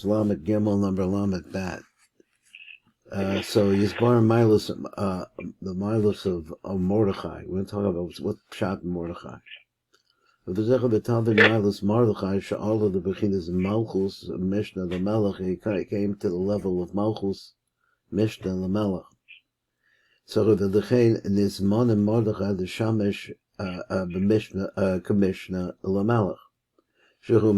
Lamed Gimel number Lamed Bat. So he's born Milos, the Milos of Mordechai. We're going to talk about what Pshat Mordechai. The Zecher B'Talvin Milos Mordechai, Sha'ala the Bechinas Malchus, Mishnah the Melech, he came to the level of Malchus, Mishnah the Melech. So the Lechein Nizmonim Mordechai, the Shamish, B'Mishnah, Commissioner, the Melech. Shehu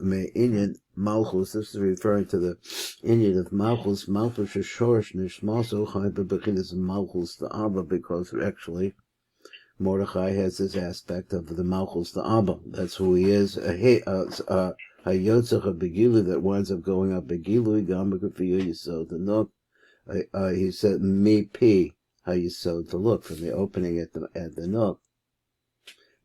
me'inyan Malchus. This is referring to the inyan of Malchus. Malchus sheshorish nishmaso chai bebechinas Malchus the Abba, because actually Mordechai has this aspect of the Malchus the Abba. That's who he is. Hayotzach a Megilah that winds up going up Megilah gam b'kafiyu Yesod the Nook. He said me p Hayesod to look from the opening at the Nook.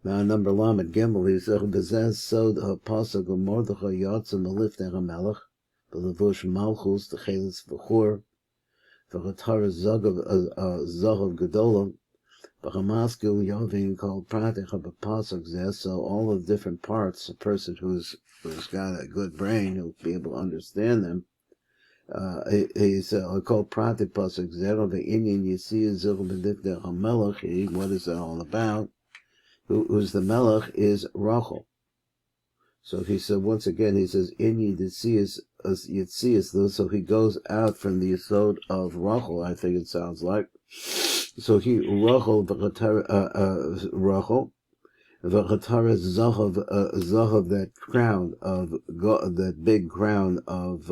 Now, number Lamed Gimel, he said, "Bezeh sod ha'pasuk Mordechai yatsa melifnei hamelech, b'levush malchus t'chelis v'chur, v'chatara zahav gedolah, v'chamasku yovin kol pratecha b'pasuk zeh." So all of the different parts, a person who's got a good brain, who'll be able to understand them. He's called pratek pasuk zeh, v'inyan yisiyah zahav melifnei hamelech. What is that all about? Who's the Melech is Rachel. So he said once again, he says in Yitzias, so he goes out from the Yesod of Rachel, I think it sounds like. So he Rachel Rachel v'chatara zahav, that crown of that big crown of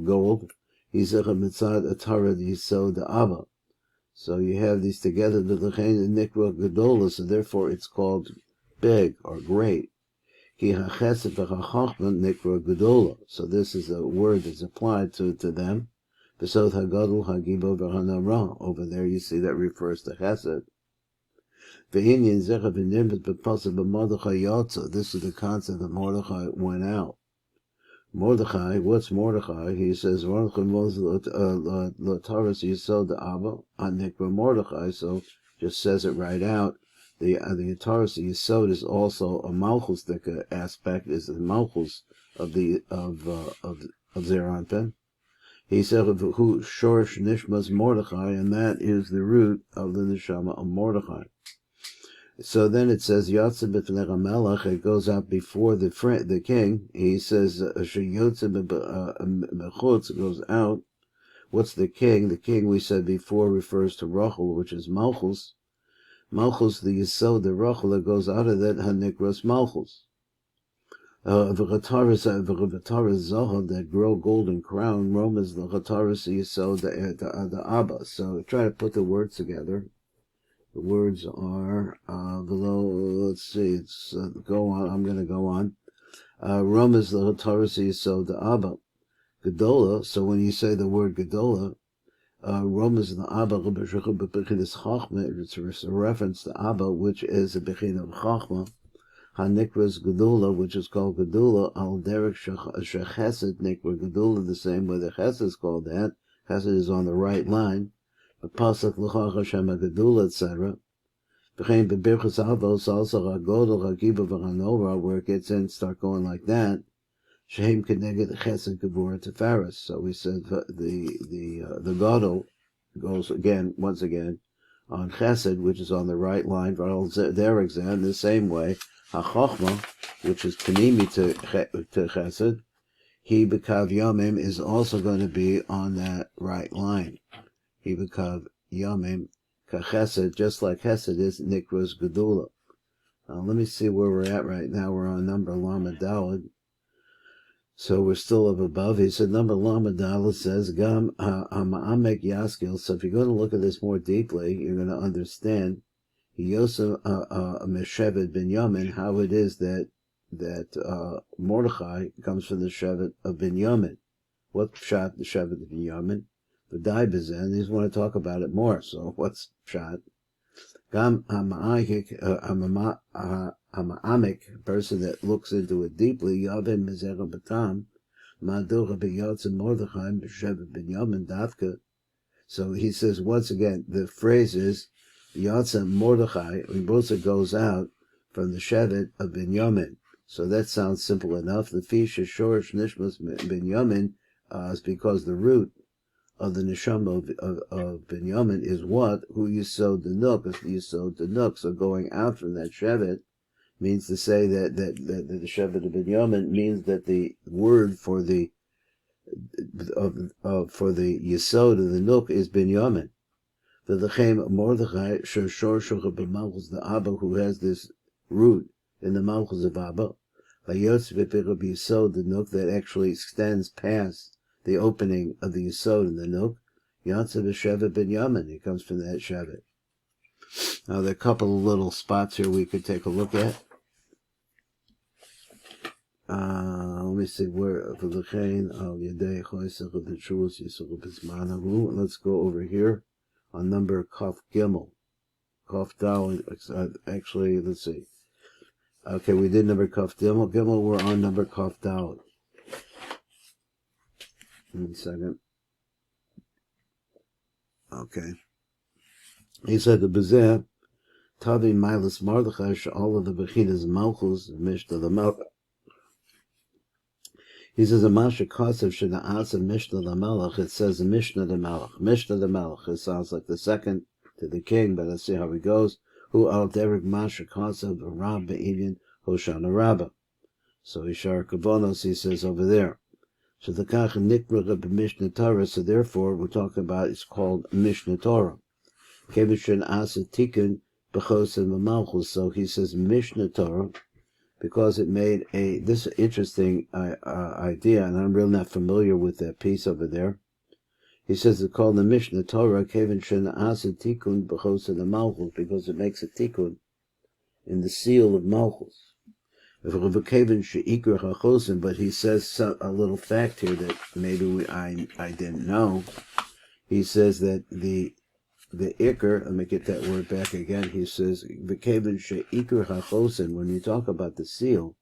gold. He's a mitzad atara Yesod of Abba. So you have these together, the Lechein Nikra Gedola, so therefore it's called big or great. Ki hachesed v'chachachma Nikra Gedola. So this is a word that's applied to them. V'sod hagadol hagibo v'hanara. Over there you see that refers to chesed. V'inyan zecha v'nimbet b'pasuk b'Mordechai yatsa. This is the concept that Mordechai went out. Mordechai, what's Mordechai? He says, Mordechai was Lataris Yesod of Abba, Anikra Mordechai, so just says it right out. The Taurus Yesod is also a Malchusdik aspect, is the Malchus of Zeranpin. He said, who Shorish Nishmas Mordechai, and that is the root of the Neshama of Mordechai. So then it says Yatsa b'fnei Melech. It goes out before the king. He says Sheyotza b'chutz. It goes out. What's the king? The king we said before refers to Rachel, which is Malchus. Malchus, the Yesod, the Rachel that goes out of that Hanikras Malchus. V'chataris zahav, that grow golden crown. Romans the chataris Yesod the Abba. So try to put the words together. The words are below. Let's see. It's go on. I'm going to go on. Romans the Taurus Yesod the Abba Gedola. So when you say the word Gedola, Romans the Abba b'bechinas Chachma. It's a reference to Abba, which is a bechin of Chachma. Hanikras Gedola, which is called Gedola. Al derek shechesed nikra Gedola, the same way the Chesed is called that. Chesed is on the right line. Pasuk l'chach Hashem Gedula, etc. V'chein b'birchas avos also hagodol hagiba v'hanora, where it gets in, start going like that. Shehem keneged chesed gevura tefaris. So we said the godol goes once again on chesed, which is on the right line. Their exam the same way. Hachachma, which is panimi to chesed, he b'kav yamim is also going to be on that right line. He b'kav yamim kachesed, just like Chesed is Nikros Gedula. Let me see where we're at right now. We're on number Lamed Daled. So we're still up above. He said number Lamed Daled says Gam Ha'amek Yaskil. So if you're going to look at this more deeply, you're going to understand Yosef SHEVAT Binyamin, how it is that Mordechai comes from the SHEVAT of Binyamin. What pshat the SHEVAT of Binyamin? The Daibazen, he's want to talk about it more. So what's pshat? Gam Ha'ama'amik, a person that looks into it deeply, Yavim Mezera Batam, Ma'adura B'Yatza Mordechai B'Shevet Binyamin Davka. So he says once again, the phrase is Yatza Mordechai, when Bosa goes out from the Shevet of Binyamin. So that sounds simple enough. The fish shorish nishmas binyamin is because the root of the neshama of binyamin is what? Who Yesod the Nook, is the Yesod the Nook. So going out from that shevet means to say that the shevet of binyamin means that the word for the Yesod of the Nook is binyamin. The Mordechai shor b'malchus the Abba, who has this root in the malchus of Abba, Yesod the Nook, that actually extends past the opening of the Yesod in the Nook. Yatsa b'shevet binyamin, it comes from that shevet. Now there are a couple of little spots here we could take a look at. Let me see where let's go over here on number Kaf Gimel. Kaf Dal, actually, let's see. Okay, we did number Kaf Gimel. Gimel, we're on number Kaf Dal. 1 second. Okay. He said the Bezeh, Tavi Milas Mordechai, all of the Bechinas Malchus, Mishnah the Malchus. He says, a Masha Kosev Shena'asa Mishnah the Malach. It says Mishnah the Malach. Mishnah the Malach. It sounds like the second to the king, but let's see how he goes. Who al Derek Masha Kosev Rab Be'inyan Hoshana Rabbah. So Ishar Kavonos, he says over there. So the Kach Nikra Mishnah Torah. So therefore, we're talking about, it's called Mishnah Torah. Kevin Asa Tikkun B'chosev Malchus. So he says Mishnah Torah, because it made this interesting idea, and I'm really not familiar with that piece over there. He says it's called the Mishnah Torah, Kevin Shen Asa Tikkun B'chos of the Malchus, because it makes a tikkun in the seal of Malchus. But he says a little fact here that maybe I didn't know. He says that the Iker, let me get that word back again. He says, when you talk about the seal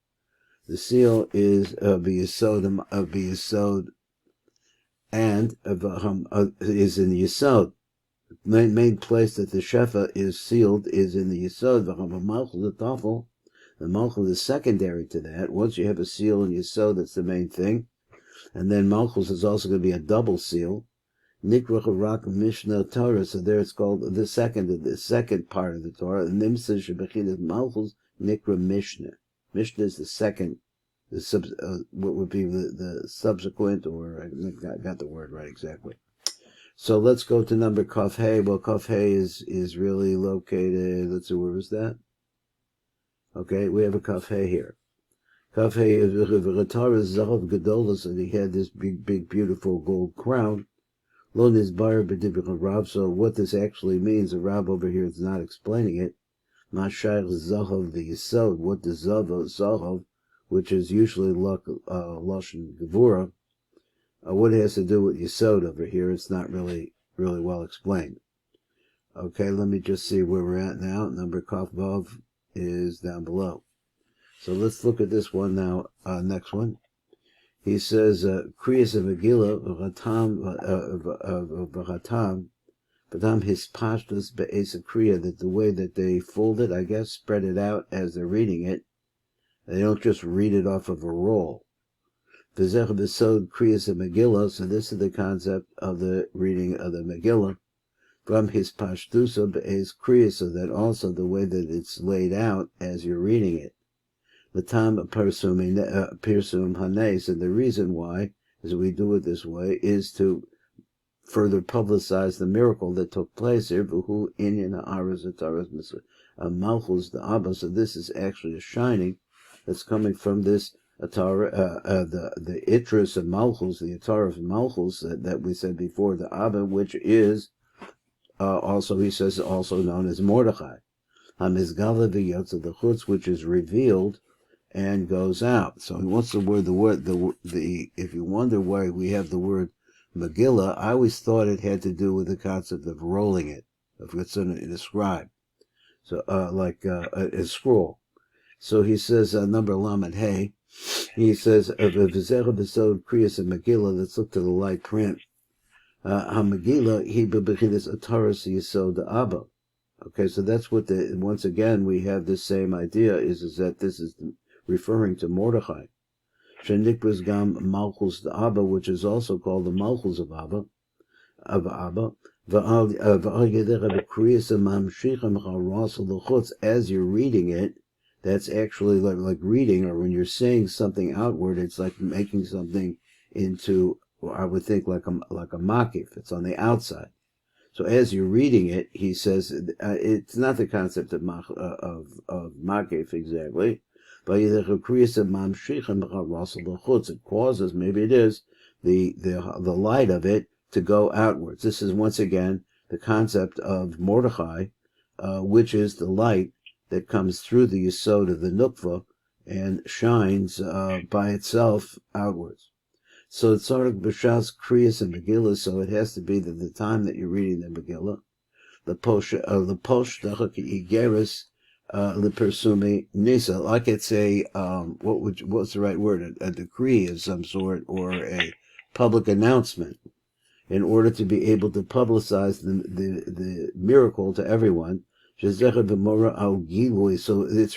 is Yesod and is in the Yesod. The main place that the Shefa is sealed is in the Yesod. The Malchus is secondary to that. Once you have a seal in Yesod, that's the main thing. And then Malchus is also going to be a double seal. Nikra Rak Mishnah Torah, so there it's called the second part of the Torah. Nimsa Shebechinas Malchus Nikra Mishnah. Mishnah is the second, what would be the subsequent, or I got the word right exactly. So let's go to number Kaf Hey. Well, Kaf Hey is really located. Let's see, where was that? Okay, we have a Kaf Hey here. Kaf Hey is Zahav Gedolos, and he had this big, beautiful gold crown. So what this actually means, the Rab over here is not explaining it. Mashayach Zahav the Yesod, what the Zahav, which is usually Lashon Gevura, what it has to do with Yesod over here, it's not really well explained. Okay, let me just see where we're at now. Number Kaf Vav is down below. So let's look at this one now, next one. He says, Kriyas of Megilah, V'chatam, his pashtus be'es Kriya, that the way that they fold it, I guess, spread it out as they're reading it. They don't just read it off of a roll. V'zech v'sod Kriyas of Megilah, so this is the concept of the reading of the Megillah. From his pashtusa be'es Kriya, so that also the way that it's laid out as you're reading it. The time of Pirsum Hanes, and the reason why, as we do it this way, is to further publicize the miracle that took place here. V'hu inyan ha'aras Malchus the Abba. So this is actually a shining that's coming from this Atara, the Itris of Malchus, the Atara of Malchus that we said before, the Abba, which is also, he says, also known as Mordechai. Megilah v'yotza the chutz, which is revealed and goes out. So what's the word? If you wonder why we have the word Megilah, I always thought it had to do with the concept of rolling it, of what's in a scribe. So, like a scroll. So he says, number Lamed Hey, he says, V'zera b'sod Kriyas and Megilah, let's look to the light print. Ha-Megilah, he b'bechinas Ataras Yesod of Abba. Okay, so that's what once again, we have this same idea, is that this is referring to Mordechai. Shenikras Gam Malchus the Abba, which is also called the Malchus of Abba. As you're reading it, that's actually like reading, or when you're saying something outward, it's like making something into, I would think, like a makif. It's on the outside. So as you're reading it, he says it's not the concept of makif exactly, but it causes, maybe it is the light of it to go outwards. This is once again the concept of Mordechai, which is the light that comes through the Yesod of the Nukva and shines by itself outwards. So it's sort of B'Shas Kriyas and Megillah, so it has to be that the time that you're reading the Megillah, the Posh Igeris Lipersumi Nisa, like it's a what's the right word? A decree of some sort, or a public announcement, in order to be able to publicize the miracle to everyone. So it's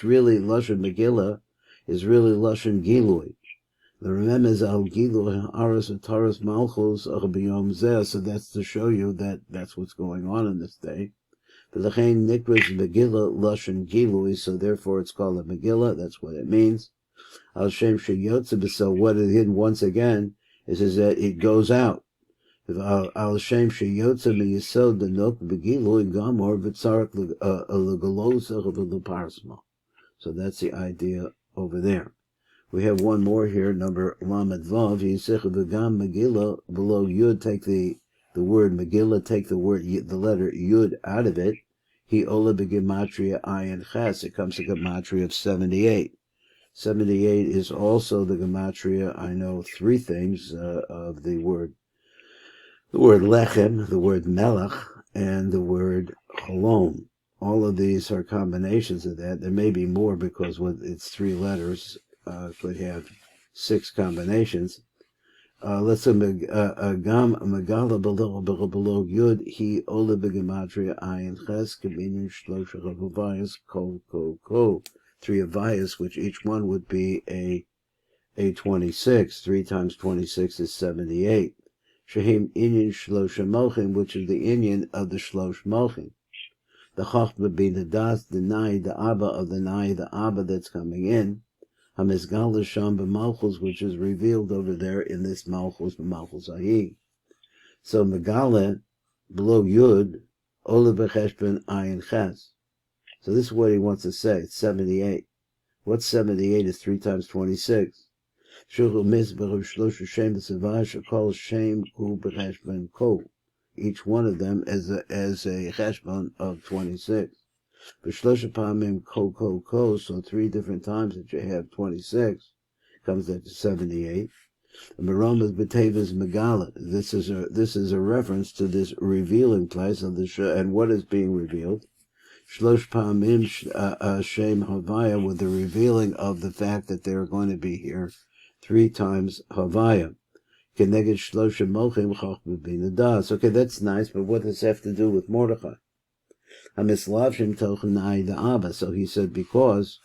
really Lashon Megillah is really Lashon Gilui. The remember is al Gilui Aras Taras Malchus B'Yom Zeh. So that's to show you that that's what's going on in this day. V'lechein Nikras Megillah Lashon Gilui. So therefore it's called a Megillah. That's what it means. Al Shem Sheyotze. So what it is once again is that it goes out. Al Shem Sheyotze Meyesod Denok Begilui Gamor V'Tzarak L'Galosa V'Leparsma. So that's the idea over there. We have one more here, number Lamed Vav. Yisech V'Gam Megillah below Yud. Take the word Megillah. Take the letter Yud out of it. He Ola B'Gematria Ayin Ches. It comes to Gematria of 78. 78 is also the Gematria. I know three things of the word. The word lechem, the word melech, and the word cholom. All of these are combinations of that. There may be more because it's three letters. Could have 6 combinations. Let's say gam Megilah below yud he ola b'gematria ayin ches k'binyan shlosha avayas ko. 3 avayas, which each one would be a 26. 3 times 26 is 78. Shehim inyan shlosha mochim, which is the inyan of the shlosh mochim. The chachma b'na das, the nai, the abba of the nai, the abba that's coming in. HaMizgal Sham b'Malchus, which is revealed over there in this Malchus Ahi. So Megilah below Yud, Ola b'Cheshbon Ayin Ches. So this is what he wants to say. It's 78. What's 78 is 3 times 26. Shulchul Mizbech Shlosha Shem B'Savah Shekol Shem Hu b'Cheshbon Ko. Each one of them as a Cheshbon of 26. B'Shlosha Pamim Ko. So 3 different times that you have 26 comes up to 78. And Meromas B'Tevis Megilah. This is a reference to this revealing place of the and what is being revealed. Shlosh Pamim Shem Havaya, with the revealing of the fact that they are going to be here 3 times Havaya. Keneged Shlosha Mochim Chachma B'Bina Das. Okay, that's nice, but what does this have to do with Mordechai? So he said, because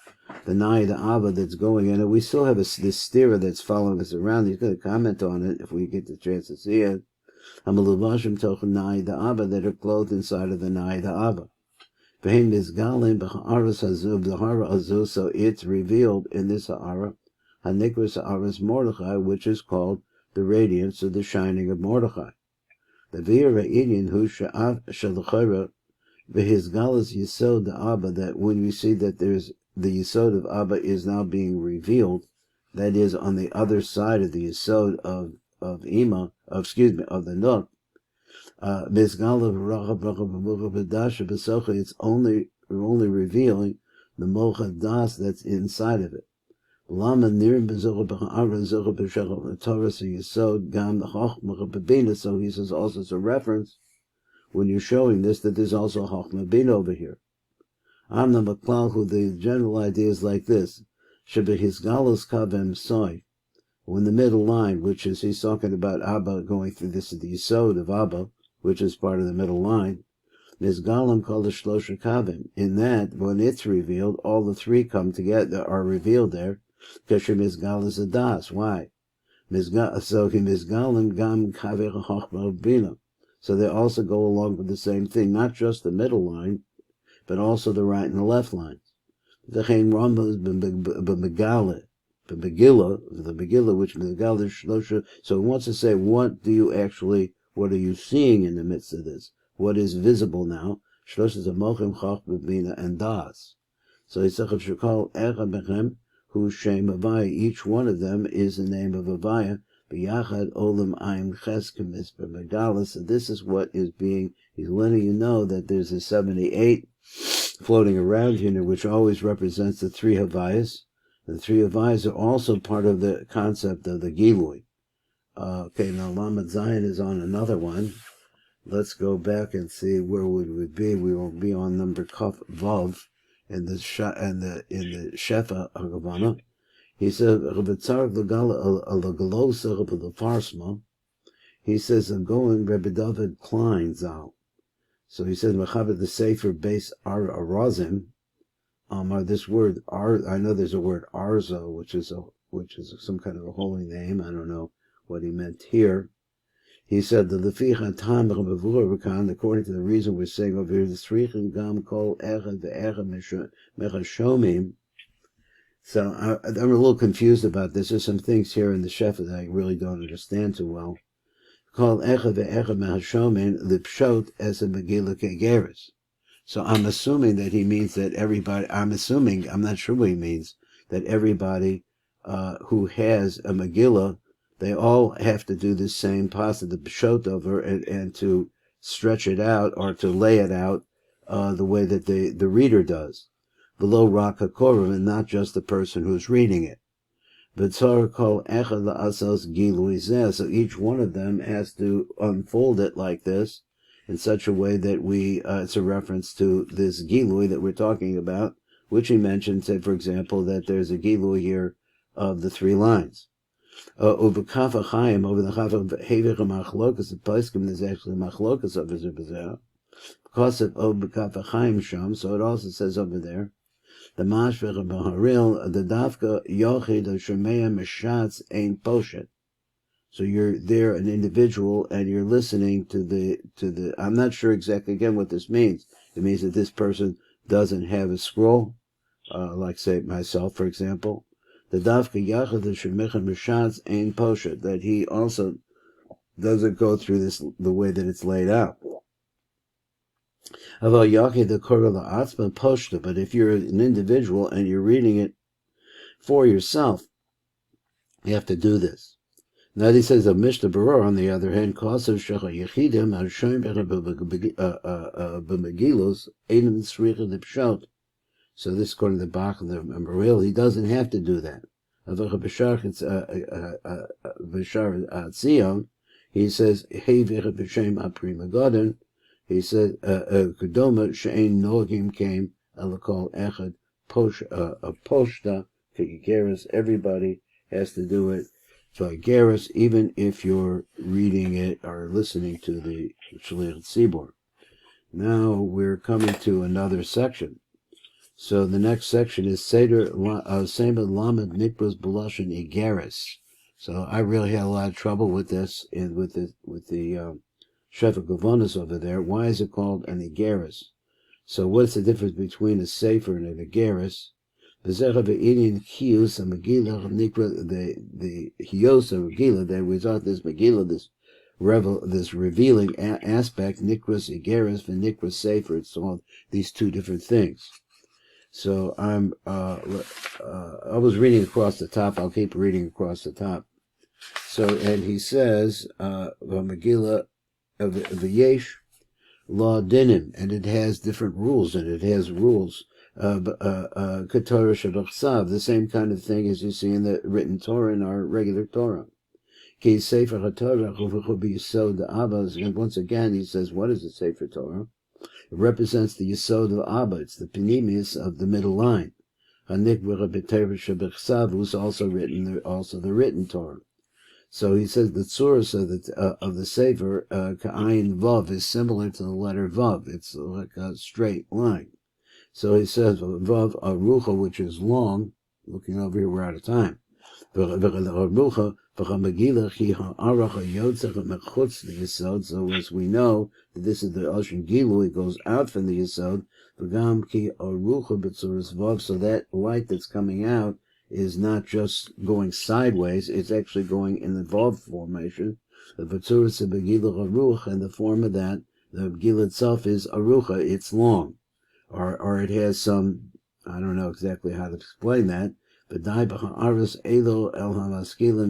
the Nai, the Abba that's going in, and we still have this stira that's following us around. He's going to comment on it if we get the chance to see it. The Abba that are clothed inside of the Nai, the Abba. So it's revealed in this Ha'ara, Hanikras Ha'aras Mordechai, which is called the radiance of the shining of Mordechai. The Vira Indian who Shalachara. His Galas Yesod of Abba, that when we see that there's the Yesod of Abba is now being revealed, that is on the other side of the Yesod of the Nuk. It's only revealing the Mocha Das that's inside of it. So he says also it's a reference when you're showing this, that there's also Chachma Bin over here. Amna Maklal, who the general idea is like this. Shebehizgalus Kavem Soy. When the middle line, which is, he's talking about Abba going through this, is the Yesod of Abba, which is part of the middle line. Mizgalam called the Shlosha Kavim. In that, when it's revealed, all the 3 come together, are revealed there. Kasher Mizgal is a das. Why? So he Mizgalim Gam Kaver Chochma Bina. So they also go along with the same thing, not just the middle line, but also the right and the left lines. The Megilah, the Megillah, which Megilah Shlosha. So he wants to say, what are you seeing in the midst of this? What is visible now? Shlosha is a Mochim, Chochma, Bina, and Das. So he said, Shekol Echa Bechem, who Shem Avaya, each one of them is the name of Avaya, B'yachad Olam Ayin Cheskem Misper Megilah. So this is what is he's letting you know that there's a 78 floating around here, which always represents the three Havayas. The three Havayas are also part of the concept of the Gilui. Okay, now Lamed Zayin is on another one. Let's go back and see where we would be. We will be on number Kaf Vav in the Shefa Agavana. He said, he says, I'm going Rebbe David Klein Zal. So he says, Mechaber the Sefer base Arazim. This word I know there's a word Arzo, which is some kind of a holy name. I don't know what he meant here. He said the Leficha Tam Rebavur, according to the reason we're saying over here, the Srichin Gam Kol Echad Ve'echad Mechashomim. So I'm a little confused about this. There's some things here in the Shefa that I really don't understand too well. Called Echad Ve'echad Mechashomim Lipshot as a Megilah Kegeres. So I'm assuming that he means that everybody. I'm not sure what he means, that everybody who has a Megillah, they all have to do the same pasa, the pshot over, and to stretch it out or to lay it out the way that the reader does. Below Rak HaKorim, and not just the person who's reading it. So each one of them has to unfold it like this, in such a way that it's a reference to this Gilui that we're talking about, which he mentioned, said, for example, that there's a Gilui here of the three lines. Over Kafa Chaim, over the Chafa Hevich Machlokas, the Poskim, there's actually Machlokas over there. Because of Over Kafa Chaim Sham, so it also says over there, the Mashvech of Baharil, the Dafka Yochid of Shemea Meshatz Ein Poshet. So you're there, an individual, and you're listening to the. I'm not sure exactly again what this means. It means that this person doesn't have a scroll, like say myself, for example. The Dafka Yachad the Shemechem Mishatz Ein Poshet, that he also doesn't go through this the way that it's laid out. But if you're an individual and you're reading it for yourself, you have to do this. Now he says a Mishnah Berurah, on the other hand, Kosav Shecha Yechidim Hashem B'Megilos Einim Tzricha L'Pshot. So this, according to the Bach and the Meril, he doesn't have to do that. B'Shar Tzion, he says Hey V'Cha B'Shem Apri Megadon. He said Kedoma She'ein Nogim came Elakol Echad Poshta Kegeres. Everybody has to do it. Geras, even if you're reading it or listening to the Shliach Tzibor. Now we're coming to another section. So the next section is Seder Sema Lamed Nikros B'Lashon Igeres. So I really had a lot of trouble with this and with the Shefa Gavonis over there. Why is it called an Igeres? So what's the difference between a Sefer and an Igeres? The Hios of Megilah, that we thought this Megilah, this revealing aspect, Nikras Igeres for Nikras Sefer, it's all these two different things. So I was reading across the top, I'll keep reading across the top. So, and he says, Megilah of the Yesh, Law Dinim, and it has different rules, and it has rules. The same kind of thing as you see in the written Torah, in our regular Torah. And once again, he says, what is the Sefer Torah? It represents the Yesod of Abba. It's the Pnimius of the middle line. Who's also the written Torah. So he says the tzuras of the Sefer, Ka'ayin Vav, is similar to the letter Vav. It's like a straight line. So he says, Vav Arucha, which is long, looking over here, we're out of time. So as we know, that this is the Ocean Gilu, it goes out from the Yesod, so that light that's coming out is not just going sideways, it's actually going in the Vav formation. The Betzuris of Megilah Aruch, and the form of that, the Megilah itself is Arucha, it's long. Or it has some, I don't know exactly how to explain that, but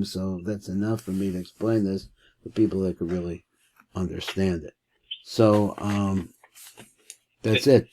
so that's enough for me to explain this to people that could really understand it. So that's it.